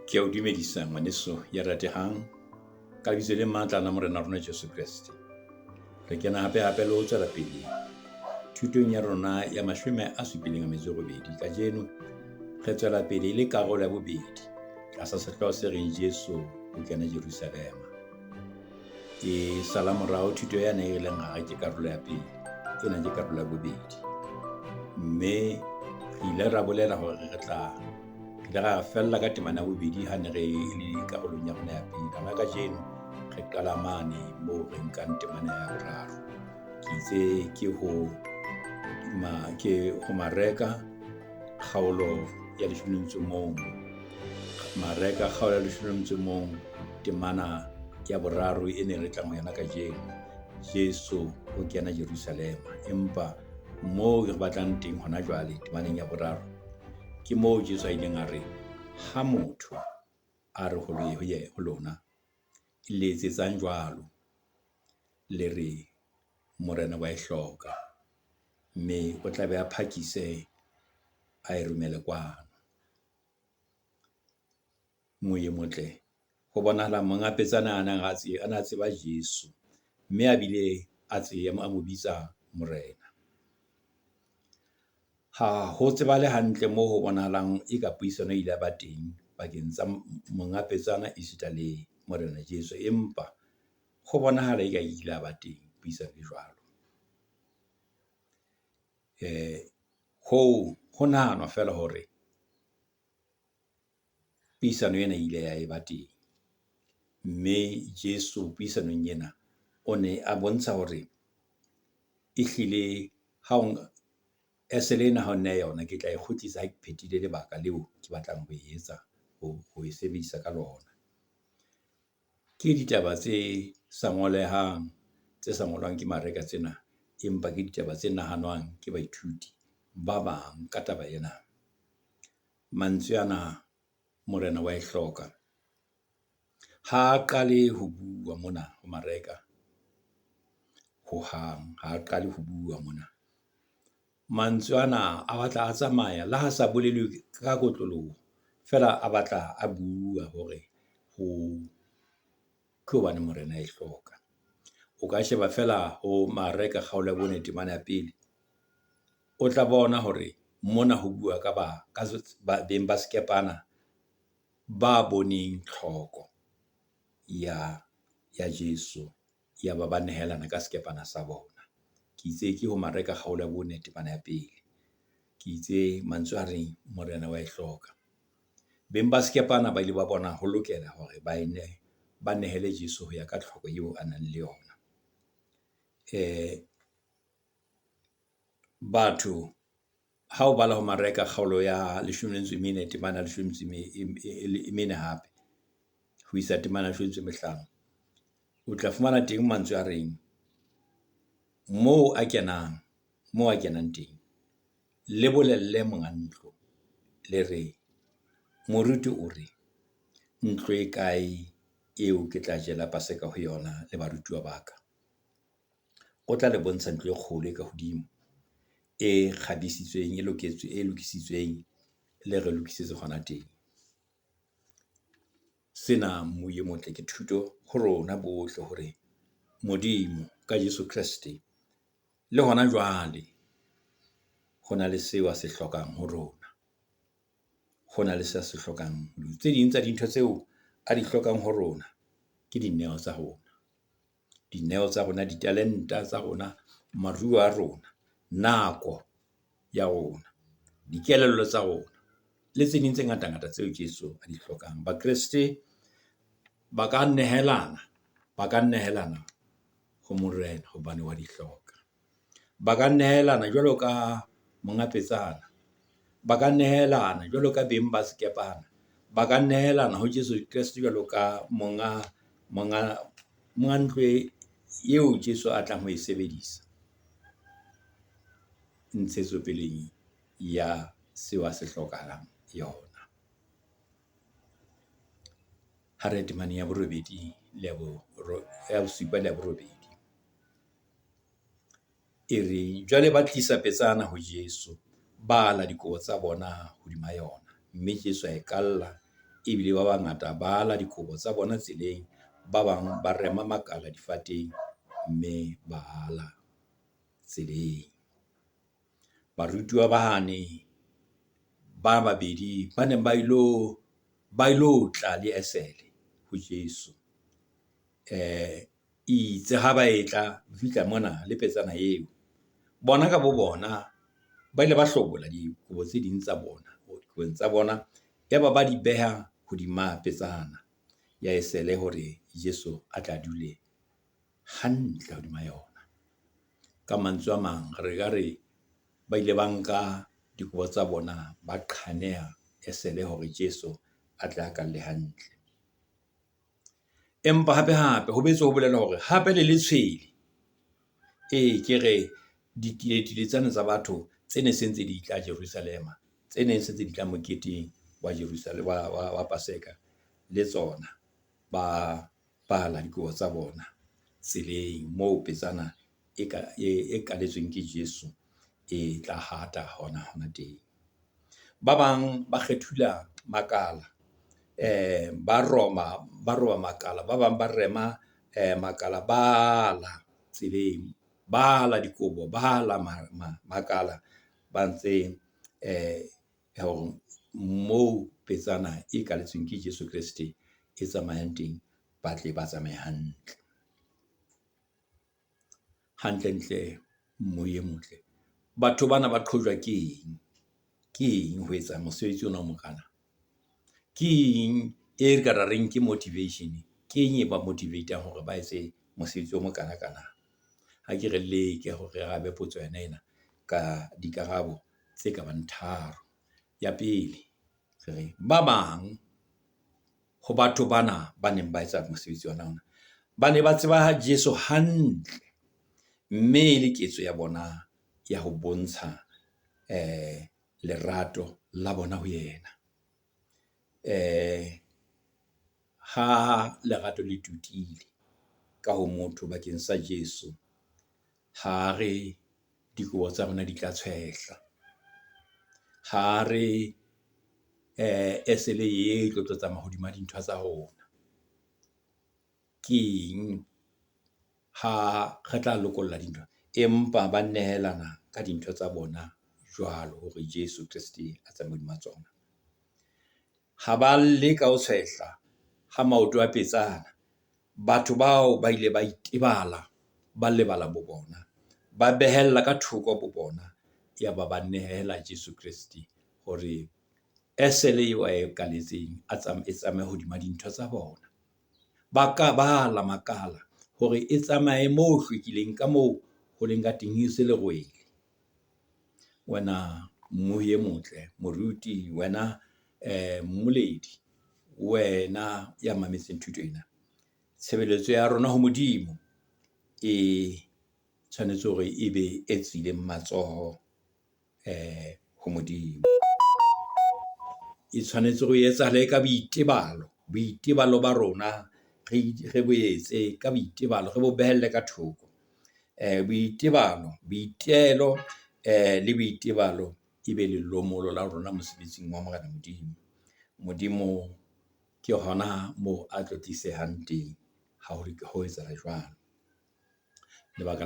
Ke a o dumedisa ngwaneso ya ratehang ka lebitso le matla la morena rona Jesu Kriste. Re kena hape le ho tswela pele thutong ya rona ya 78 kajeno re tswela pele le karolo ya bobedi tlasa sehlooho se reng Jesu o kena Jerusalema. Ke sala morao thuto ya ileng ha ke karolo ya pele, ena ke karolo ya bobedi, mme re ile ra bolela hore re tla ra fella ka temana bobedi ha ne re le karolong ya rona ya pele. Ka kajeno re qala mane moo re nkang temana ya boraro. Ke itse ke ho mareka kgaolo ya 11 mareka kgaolo ya 11 temana ya boraro e ne re tlang ho yana kajeno. Jesu o kena Jerusalema, empa moo re batlang teng hona jwale temaneng ya boraro ke moo Jesu a ileng a re ha motho a re ho lona le etsetsang jwalo le re morena wa e hloka, mme o tla be a phakise a e romele kwano. Moye motle ho bonahala monga petsana ana a tseba Jesu, mme a bile a mo bitsa morena. Ha ho tseba le hantle moo ho bonahalang e ka puisano ile ba teng bakeng tsa monga petsana esita le morena Jesu, empa ho bonahala e ka ile ba teng puisano e jwalo. Ho nahanwa fela hore puisano ena ile ya eba teng, mme Jesu puisanong ena o ne a bontsha hore ehlile eselena ha nna yona ke tla e kgutlisa ha ke phethile lebaka leo ke batlang ho etsa ho e sebedisa ka lona. Ke ditaba tse sa ngolehang, tse sa ngolwang ke mareka tsena, empa ke ditaba tse nahanwang ke baithuti ba bang ka taba ena. Mantswe ana morena wa e hloka ha qale ho bua mona ho mareka ho hang, ha qale ho bua mona. Mantswe ana a batla a tsamaya le ha sa bolelwe ka kotloloho, fela a batla a bua hore ke hobane morena e hloka. O ka sheba fela ho mareka kgaolo ya bone temana ya pele, o tla bona hore mona ho bua ka beng ba skepana ba boneng tlhoko ya Jesu, ya ba nehelana ka skepana sa bona. Ke itse ke ho mareka kgaolo ya bone temana ya pele, ke itse mantswe a reng morena wa e hloka. Beng ba skepana ba ile ba bona ho lokela hore ba nehele Jesu ho ya ka tlhoko eo a nang le yona. Batho ha o bala ho mareka kgaolo ya 14 temana 14 hape ho isa temana 15, o tla fumana teng mantswe a reng moo a kenang teng, le bolelle monga ntlo le re moruti o re ntlo e kae eo ke tla jela paseka ho yona le barutiwa ba ka. O tla le bontsha ntlo e kgolo e ka hodimo, e kgabisitsweng, e lokisitsweng, le re lokisetse hona teng. Sena moye motle ke thuto ho rona bohle hore Modimo ka Jesu Kriste le hona jwale hona le seo a se hlokang ho rona. Hona le se a se hlokang. Tse ding tsa dintho tseo a di hlokang ho rona ke dineo tsa rona. Dineo tsa rona, ditalenta tsa rona, maruo a rona, nako ya rona, dikelello tsa rona, le tse ding tse ngata tseo Jesu a di hlokang. Bakriste ba ka nehelana ho morena hobane wa di hloka. Ba ka nehelana jwalo ka monga petsana, ba ka nehelana jwalo ka beng ba skepana, ba ka nehelana ho Jesu Kriste jwalo ka monga ntlo eo Jesu a tlang ho e sebedisa ntshetsopeleng ya seo a se hlokahalang yona. Ha re temane ya borobedi le ya bosupa le ya borobedi, e re jwale ba tlisa petsana ho Jesu, ba ala dikobo tsa bona hodima yona, mme Jesu a e kalla ebile ba bangata ba ala dikobo tsa bona tseleng, ba bang ba rema makala difateng mme ba ala tseleng. Barutiwa ba hane ba babedi ba neng ba ilo tla le esele ho Jesu. Itse ha ba etla fihla mona le petsana eo, bona ka bo bona ba ile ba hlobola dikobo tse ding tsa bona, dikobong tsa bona ba di beha hodima petsana ya esele hore Jesu a tla dule hantle hodima yona. Ka mantswe a mang re ka re ba ile ba nka dikobo tsa bona ba qhaneha esele hore Jesu a tla ka le hantle. Empa hape ho betse ho bolela hore hape le letshwele, ke re ditiletile tsena tsa batho tse ne sentse di tla Jerusalema, tse ne sentse di tla moketeng wa Jerusalema wa Paseka, le tsona ba pala dikobo tsa bona tseleng moo petsana e kaletsweng ke Jesu e tla hata hona teng. Ba bang ba kgethula makala, ba roba makala, ba bang ba rema makala, bala tseleng, bala dikobo, bala makala ba ntse hore moo petsana e kaletsweng ke Jesu Kriste e tsamayang teng ba tle ba tsamaye hantle moye motle. Batho bana ba qhojwa ke eng ho etsa mosebetsi ona o mokana? Ke eng e re ka reng ke motivation? Ke eng e ba motivate hore ba etse mosebetsi o mokana-kana? Ha ke re leke hore rabe potso ena ka dikarabo tse ka bang tharo. Ya pele, re ba bang ho batho bana ba neng ba etsa mosebetsi ona, ba ne ba tseba Jesu hantle, mme le ketso ya bona ya ho bontsha lerato la bona ho yena. Ha lerato le tutile ka ho motho bakeng sa Jesu, ha re dikobo tsa rona di tla tshwehla, ha re esele e tlo tsamaya hodima dintho tsa rona. Ke eng ha re tla lokolla dintho, empa ba nehelana ka dintho tsa bona jwalo hore Jesu Kriste a tsamaye hodima tsona. Ha ba leka ho tshwehla ha maoto a petsana, batho bao ba ile ba itebala, ba lebala bo bona, ba behella ka thoko bo bona, ya ba nehela Jesu Kriste hore esele eo a e kaletseng e tsamaye hodima dintho tsa bona. Ba ka bala makala hore e tsamaye moo hlwekileng, ka moo ho leng ka teng e se lerwele. Wena moye motle, moruti, wena mmoledi, wena ya mametseng thuto ena, tshebeletso ya rona ho Modimo e tshwanetse hore e be e tswileng matsoho ho Modimo. E tshwanetse ho etsahale ka boitebalo ba rona, re boetse ka boitebalo, re bo behelle ka thoko. Boitelo le boitebalo e be lelomolo la rona mosebetsing wa Morena Modimo. Modimo ke hona moo a tlo tlisehang teng ha ho etsahala jwalo. Lebaka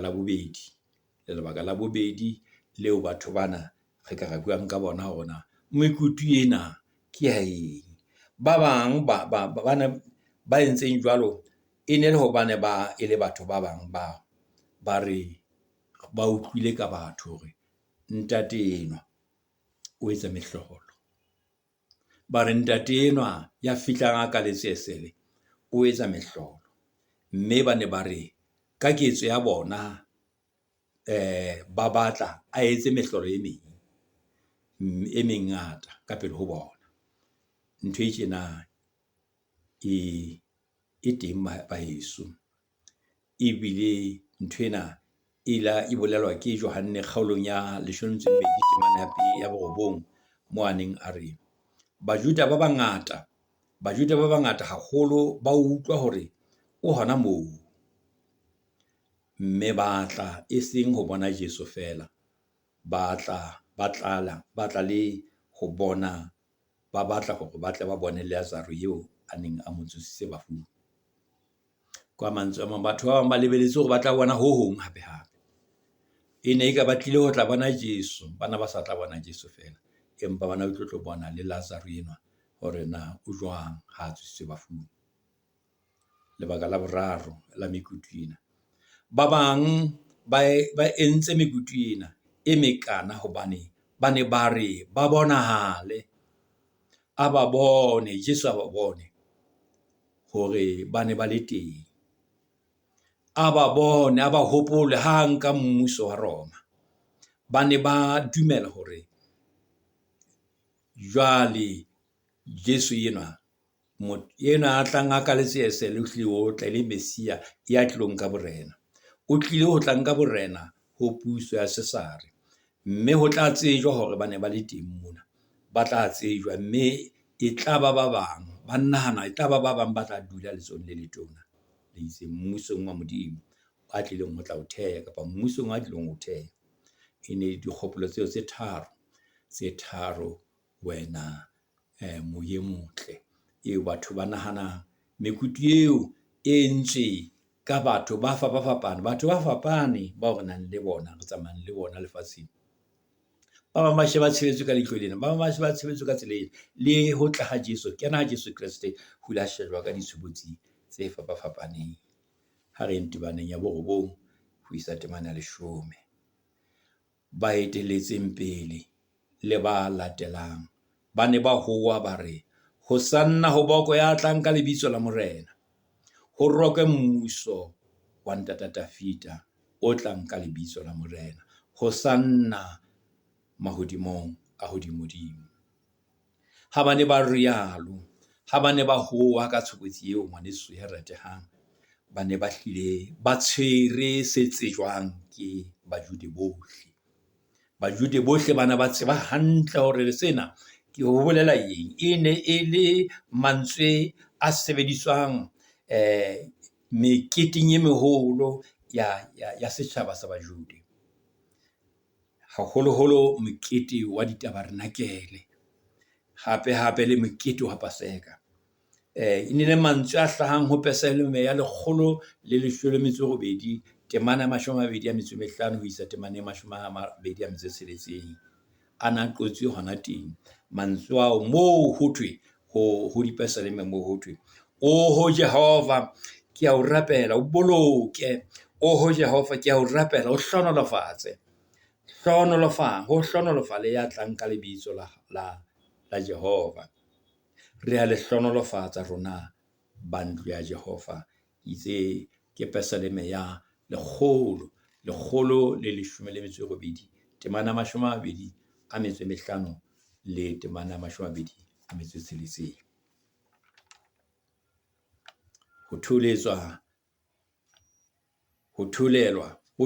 la bobedi leo batho bana re ka buang ka bona hona, mekutu ena ke ya eng? Ba bang ba entseng jwalo e ne le hobane e le batho ba bang ba re ba utlwile ka batho hore ntate enwa o etsa mehlolo, ba re ntate enwa ya fihlang a kaletse esele o etsa mehlolo, mme ba ne ba re ka ketso ya bona ba batla a etse mehlolo e mengata ka pele ho bona. Ntho e tjena e teng baheso, ebile nthwena e bolelwa ke Johane kgaolong ya 12 ya 9 moo a neng a re Bajuda ba bangata haholo ba utlwa hore o hona moo, mme ba tla e seng ho bona Jesu fela, ba tla le ho bona ba batla gore ba tle ba bone Lazarus eo a neng a mo tsositse bafung. Kwa mantswe a mang, batho ba bang ba lebeletse gore ba tla bona ho hong hape. E ne e ka batlile ho tla bona Jesu, bana ba sa tla bona Jesu fela, empa bana o tlo bona le Lazarus enwa hore na o jwang ha a tsositswe bafung. Lebaka la boraro la mekutu ena, ba bang ba entse mekutu ena e mekana hobane ba ne ba re ba bonahale, a ba bone Jesu, a ba bone hore ba ne ba le teng, a ba bone, a ba hopole ha nka mmuso wa Roma. Ba ne ba dumela hore jwale Jesu enwa a tlang a ka letseese le hlile o tla le Mesia ya tlilong ka borena, o tlile ho tla nka borena ho puso ya Sesare, mme ho tla tsejwa hore ba ne ba le teng mona, ba tla tsejwa, mme e tla ba bang ba nahana, e tla ba bang ba tla dula letsong le letona le itseng mmusong wa Modimo a tlileng ho tla o theha, kapa mmusong a tlileng ho theha. E ne dikgopolo tseo tse tharo wena moye motle eo batho ba nahana mekutu eo e entswe ka batho ba fapane, batho ba fapane ba re nang le bona, re tsamayang le bona lefatsheng. Ba bang ba sheba tshebetso ka leihlo lena, ba bang ba sheba tshebetso ka tsela ena, le ho tla ha Jesu, kena ha Jesu Kriste ho la shejwa ka ditshobotsi tse fapaneng. Ha re ntebaneng ya 9 ho isa temana 10, ba eteletseng pele le ba latelang ba ne ba hoa ba re, Hosanna ho boko ya tlang ka lebitso la Morena, ho rokwe mmuso wa ntata Dafita o tlang ka lebitso la Morena, Hosanna mahodimong a hodimodimo. Ha ba ne ba rialo, ha ba ne ba hoa ka tshobotsi eo ngwaneso ya ratehang, ba ne ba hlile ba tshwere se tsejwang ke Bajude bohle. Bajude bohle ba ne ba tseba hantle hore sena ke ho bolela eng. E ne e le mantswe a sebediswang meketeng e meholo ya setjhaba sa Bajude, haholoholo mokete wa ditabernakele, hape le mokete wa Paseka. E ne le mantswe a hlahang ho Psalme ya 118, temana 25 ho isa temana 26, ana qotswe hona teng mantswe ao moo ho thwe ho diPsalme moo ho thwe, o ho Jehova ke a o rapela, o boloke, o ho Jehova ke a o rapela, o hlonolofatse, ho hlonolofale ya tlang ka lebitso la Jehova. Re a le hlonolofatsa rona ba ntlo ya Jehova. Itse ke Psalme ya 118, temana 25 le temana 26. Ho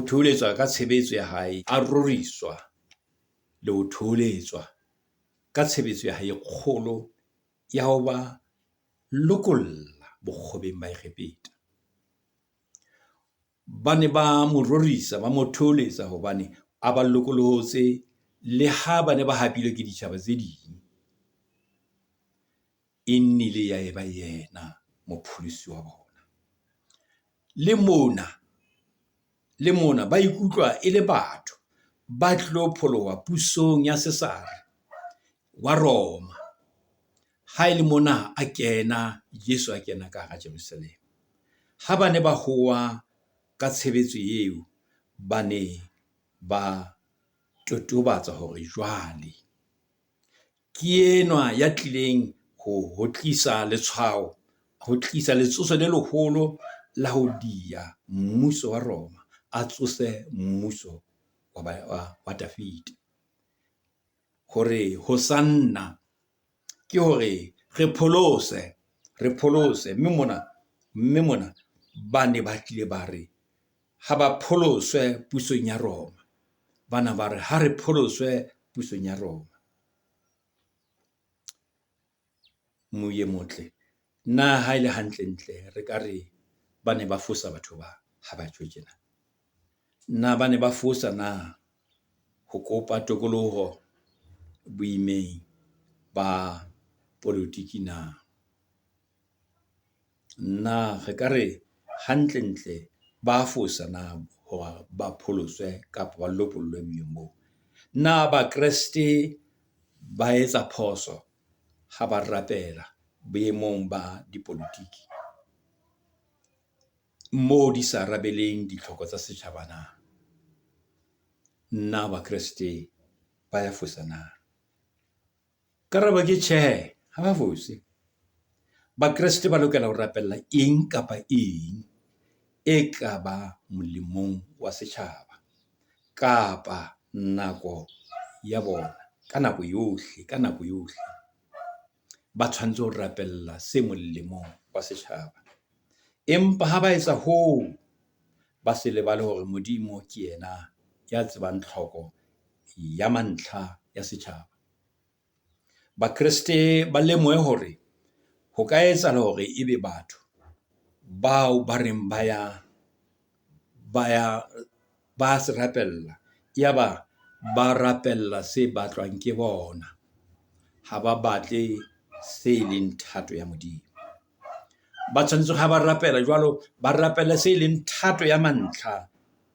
thuletswa ka tshebetso ya hae, a roriswa le ho thuletswa ka tshebetso ya hae kgolo ya ho ba lokolla bokgobeng ba Egepeta. Ba ne ba mo rorisa, ba mo tholetsa hobane a ba lokolohotse le ha ba ne ba hapilwe ke ditjhaba tse ding. E nnile ya eba yena mopholosi wa bona. Le mona ba ikutlwa e le batho ba tlo pholoha pusong ya Sesare wa Roma. Ha ile mona Jesu a kena ka hara Jerusalem, ha ba ne ba hoa ka tshebetso eo, ba ne ba totobatsa hore jwale ke enwa ya tlileng ho tlisa letshwao, ho tlisa letsoso le leholo la ho dia mmuso wa Roma, a tsose mmuso wa Dafita. Hore Hosanna ke hore re pholose, mme mona ba ne ba tlile ba re ha ba pholoswe pusong ya Roma, bana ba re ha re pholoswe pusong ya Roma. Moye motle, na ha ile hantle re ka re ba ne ba fosa batho ba ha ba tjho tjena, na ba ne ba fosa na ho kopa tokoloho boimeng ba polotiki na re ka re hantlentle ba fosa na hore ba pholoswe kapa ba lopollwe moyeng moo. Na ba Kreste ba etsa phoso ha ba rapela boemong ba dipolotiki moo di sa rabeleng ditlhoko tsa setjhaba na ba Kreste ba ya fosa na? Karabo ke tjhe, ha ba fose. Ba Kreste ba lokela ho rapella eng kapa eng e ka ba molemong wa setjhaba kapa nako ya bona, ka nako yohle ba tshwanetse ho rapella se molemong wa setjhaba. Empa ha ba etsa hoo, ba se lebale hore Modimo ke yena ya tsebang tlhoko ya mantlha ya setjhaba. Ba Kreste ba lemohe hore ho ka etsahala hore ebe batho bao ba reng ba se rapella, yaba ba rapella se batlwang ke bona, ha ba batle se leng thato ya Modimo. Ba tshwanetse ha ba rapela jwalo, ba rapela se leng thato ya mantlha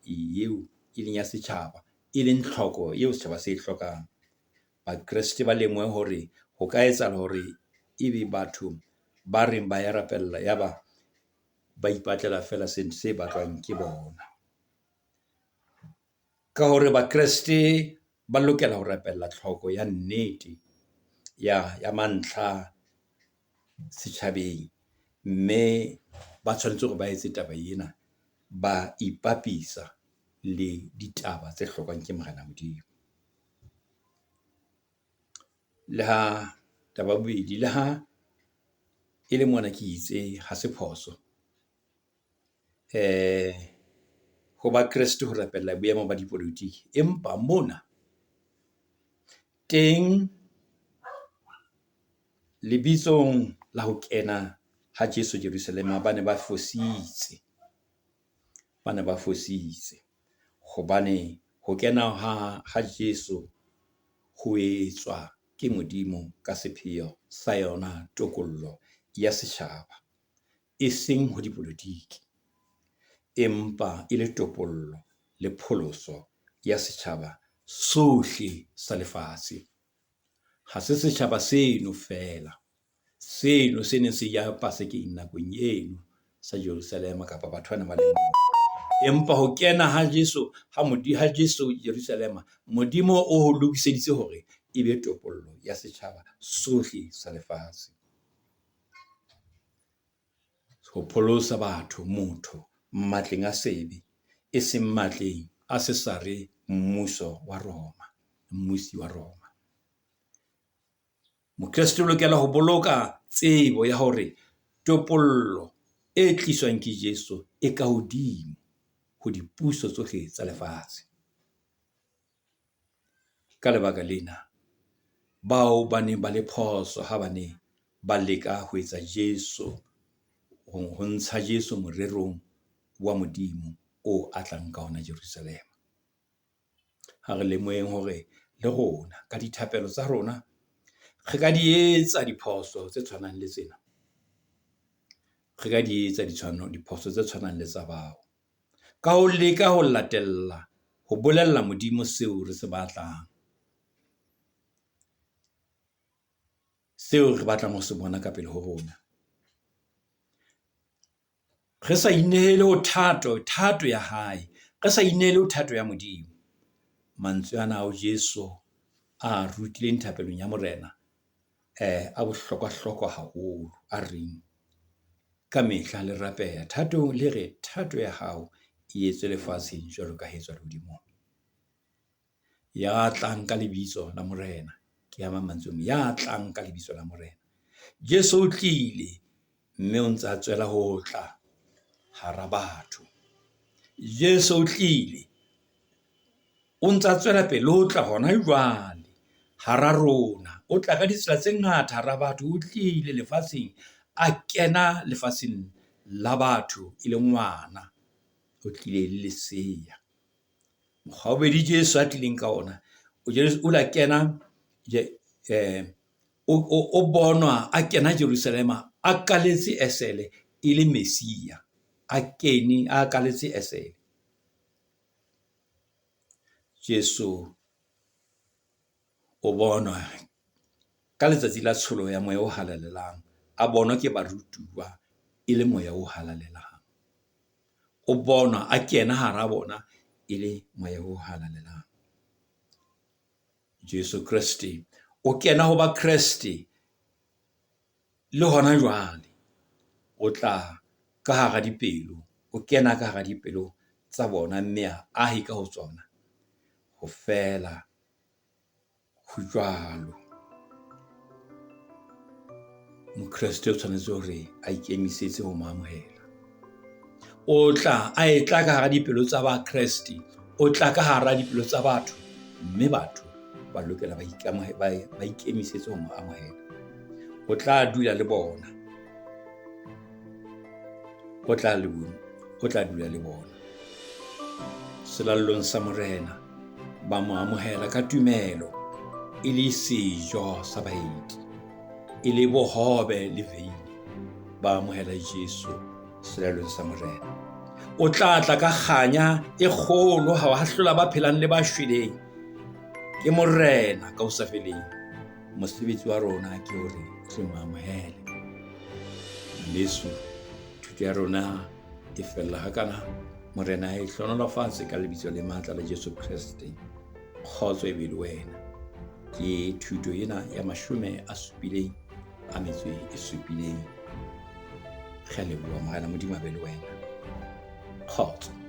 eo e leng ya setjhaba, e leng tlhoko eo setjhaba se hlokang. Ba Kreste ba lemohe hore ho ka etsahala hore ebe batho ba reng ba ya rapella, yaba ba ipatlela fela se batlwang ke bona. Ka hore ba Kreste ba lokela ho rapella tlhoko ya nnete ya mantlha setjhabeng, mme ba tshwanetse hore ba etse taba ena, ba ipapisa le ditaba tse hlokwang ke Morena Modimo. Le ha taba bobedi, le ha e le mona ke itse ha se phoso ho ba Kreste ho rapella boemo ba dipolotiki, empa mona teng lebitsong la ho kena ha Jesu Jerusalema ba ne ba fositse hobane ho kena ha Jesu ho etswa ke Modimo ka sepheo sa yona tokollo ya setjhaba, e seng ho dipolotiki, empa e le topollo le pholoso ya setjhaba sohle sa lefatshe. Ha se setjhaba seno fela, seno se neng se ya Pasekeng nakong eno sa Jerusalema kapa batho bana ba le moo. Empa ho kena ha Jesu Jerusalema, Modimo o lokiseditse hore e be topollo ya setjhaba sohle sa lefatshe. Ho pholosa motho matleng a sebe, e seng matleng a sesare mmusi wa Roma. Mokreste o lokela ho boloka tsebo ya hore topollo e tliswang ke Jesu e ka hodimo ho dipuso tsohle tsa lefatshe. Ka lebaka lena, bao ba ne ba le phoso ha ba ne ba leka ho etsa ho ntsha Jesu morerong wa Modimo o a tlang ka ona Jerusalema. Ha re lemoheng hore le rona ka dithapelo tsa rona re ka di etsa diphoso tse tshwanang le tsena. Re ka di etsa diphoso tse tshwanang le tsa bao, ka ho leka ho latella, ho bolella Modimo seo re se batlang, seo re batlang ho se bona ka pele ho rona. Re sa inehele ho thato ya hae, re sa inehele ho thato ya Modimo. Mantswe ana ao Jesu a rutileng thapelong ya Morena a bohlokwa haholo, a reng ka mehla le rapeha thatong, le re thato ya hao e etswe lefatsheng jwalo ka etswa hodimo. Ya tlang ka lebitso la Morena, ke ama mantswe, ya tlang ka lebitso la Morena. Jesu o tlile, mme o ntsa tswela ho tla hara batho. Jesu o tlile, o ntsa tswela pele ho tla hona jwale hara rona. O tla ka ditsela tse ngata hara batho, o tlile lefatsheng, a kena lefatsheng la batho e le ngwana, o tlile le leseya. Mokgwa o bedi Jesu a tlileng ka ona, o la kena o bonwa a kena Jerusalema a kaletse esele e le Mesia, a kaletse esele. Jesu o bonwa ka letsatsi la tsholo ya moya o halalelang, a bonwa ke barutuwa e le moya o halalelang. O bonwa a kena hara bona e le moya o halalelang. Jesu Kristi o kena ho ba Kristi le hona jwale o tla ka hara dipelo, o kena ka hara dipelo tsa bona, mme a ahi ka ho tsona ho fela ho jwalo. Mokristo o tshwanetse hore a ikemisetse ho maamohela. O tla a etla ka hara dipelo tsa ba Kristi, o tla ka hara dipelo tsa batho, mme batho ba lokela ba ikemisetse ho maamohela. O tla dula le bona, o tla dula le bona. Selallong sa morena ba mo amohela ka tumelo e le sejo sa baeti, e le bohobe le veini, ba amohela Jesu selallong sa morena. O tla tla ka kganya e kgolo ha wa hlola ba phelang le ba shweleng. Ke morena ka ho sa feleng. Mosebetsi wa rona ke hore re mo amohele. Yesu thuto ya rona e fella hakana, morena e hlonolofatse ka lebitso le matla la Jesu Kristi. Kgotso e be le wena. Ke thuto ena ya 70 a metso e 7. Re a leboha Morena Modimo a be le wena. Kgotso.